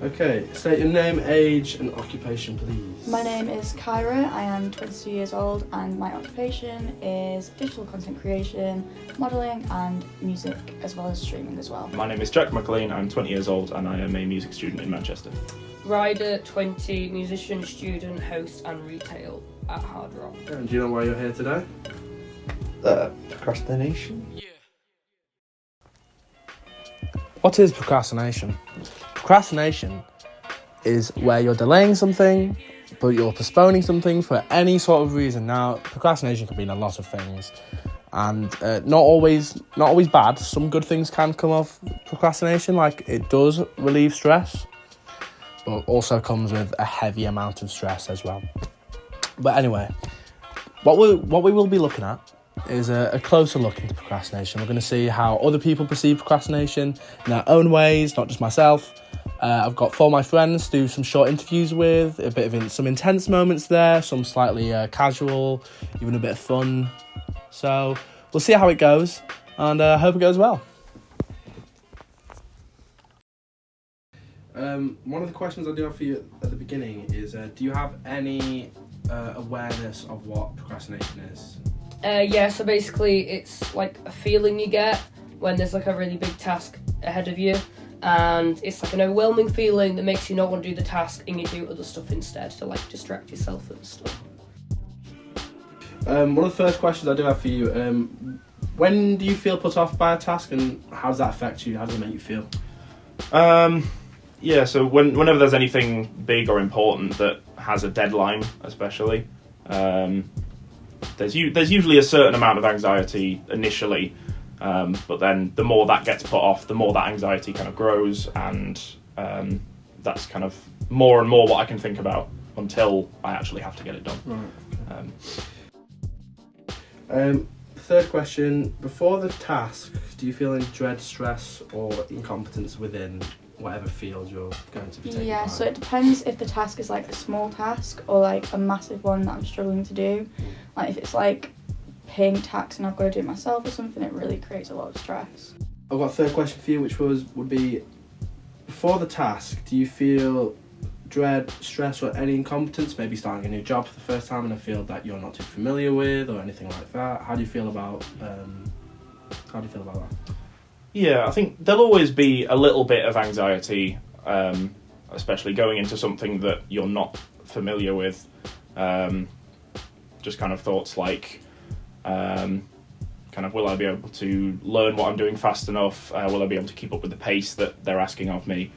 Okay, state your name, age and occupation, please. My name is Kyra, I am 22 years old and my occupation is digital content creation, modelling and music as well as streaming as well. My name is Jack McLean, I'm 20 years old and I am a music student in Manchester. Ryder, 20, musician, student, host and retail at Hard Rock. And do you know why you're here today? Procrastination? Yeah. What is procrastination? Procrastination is where you're delaying something, but you're postponing something for any sort of reason. Now, procrastination can mean a lot of things, and not always bad. Some good things can come off procrastination, like it does relieve stress, but also comes with a heavy amount of stress as well. But anyway, what we will be looking at is a closer look into procrastination. We're going to see how other people perceive procrastination in their own ways, not just myself. I've got 4 of my friends to do some short interviews with, a bit of some intense moments there, some slightly casual, even a bit of fun. So we'll see how it goes, and I hope it goes well. One of the questions I do have for you at the beginning is, do you have any awareness of what procrastination is? Yeah, so basically it's like a feeling you get when there's like a really big task ahead of you, and it's like an overwhelming feeling that makes you not want to do the task and you do other stuff instead to like distract yourself and stuff. One of the first questions I do have for you, when do you feel put off by a task and how does that affect you? How does it make you feel? Yeah, so whenever there's anything big or important that has a deadline, especially, there's usually a certain amount of anxiety initially, but then the more that gets put off, the more that anxiety kind of grows, and that's kind of more and more what I can think about until I actually have to get it done. Right. Third question, before the task, do you feel any dread, stress or incompetence within whatever field you're going to be taking part in? So it depends if the task is like a small task or like a massive one that I'm struggling to do. Like if it's like paying tax and I've got to do it myself or something, it really creates a lot of stress. I've got a third question for you, which would be, before the task, do you feel dread, stress or any incompetence, maybe starting a new job for the first time in a field that you're not too familiar with or anything like that? How do you feel about that? Yeah, I think there'll always be a little bit of anxiety, especially going into something that you're not familiar with. Just kind of thoughts like, will I be able to learn what I'm doing fast enough? Will I be able to keep up with the pace that they're asking of me?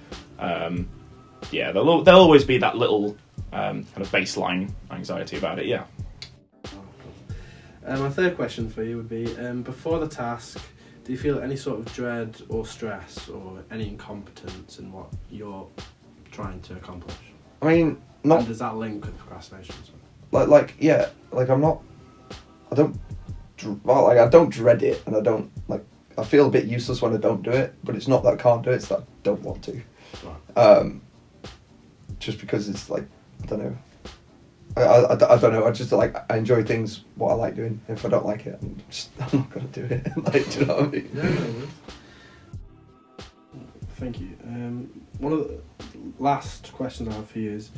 Yeah, there'll always be that little kind of baseline anxiety about it, yeah. My third question for you would be, before the task, do you feel any sort of dread or stress or any incompetence in what you're trying to accomplish? I mean, not... And does that link with procrastination? I don't dread it, and I feel a bit useless when I don't do it, but it's not that I can't do it, it's that I don't want to. Right. Just because it's like, I don't know. I don't know, I enjoy things, what I like doing. If I don't like it, I'm not going to do it. Do you know what I mean? Yeah. Thank you. One of the last questions I have for you is,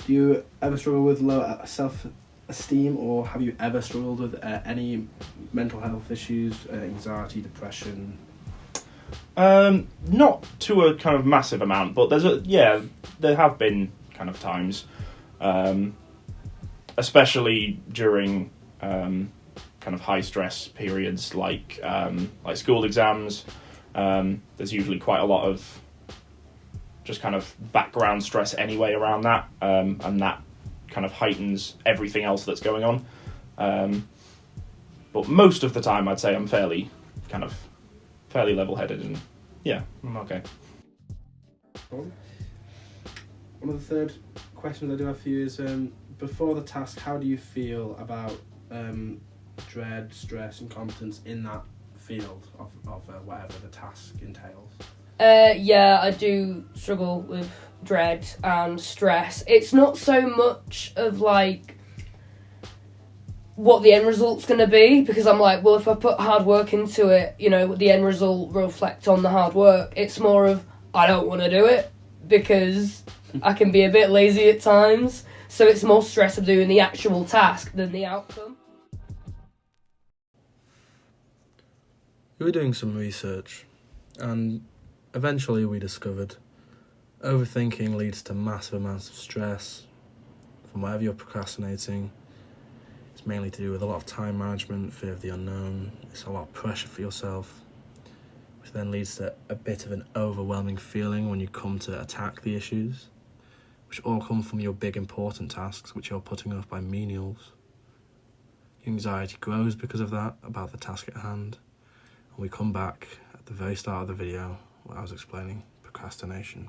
do you ever struggle with low self-esteem, or have you ever struggled with any mental health issues, anxiety, depression? Not to a kind of massive amount, but there have been kind of times, especially during kind of high stress periods like school exams. There's usually quite a lot of just kind of background stress anyway around that, and that kind of heightens everything else that's going on. But most of the time I'd say I'm fairly level-headed, and yeah, I'm okay. One of the third questions I do have for you is, before the task, how do you feel about dread, stress, incompetence in that field of whatever the task entails? Yeah, I do struggle with dread and stress. It's not so much of like what the end result's going to be, because I'm like, well, if I put hard work into it, the end result will reflect on the hard work. It's more of, I don't want to do it, because I can be a bit lazy at times. So it's more stress of doing the actual task than the outcome. We were doing some research, and eventually we discovered overthinking leads to massive amounts of stress from whatever you're procrastinating. It's mainly to do with a lot of time management, fear of the unknown. It's a lot of pressure for yourself, which then leads to a bit of an overwhelming feeling when you come to attack the issues, which all come from your big important tasks, which you're putting off by menials. Your anxiety grows because of that, about the task at hand. And we come back at the very start of the video where I was explaining procrastination.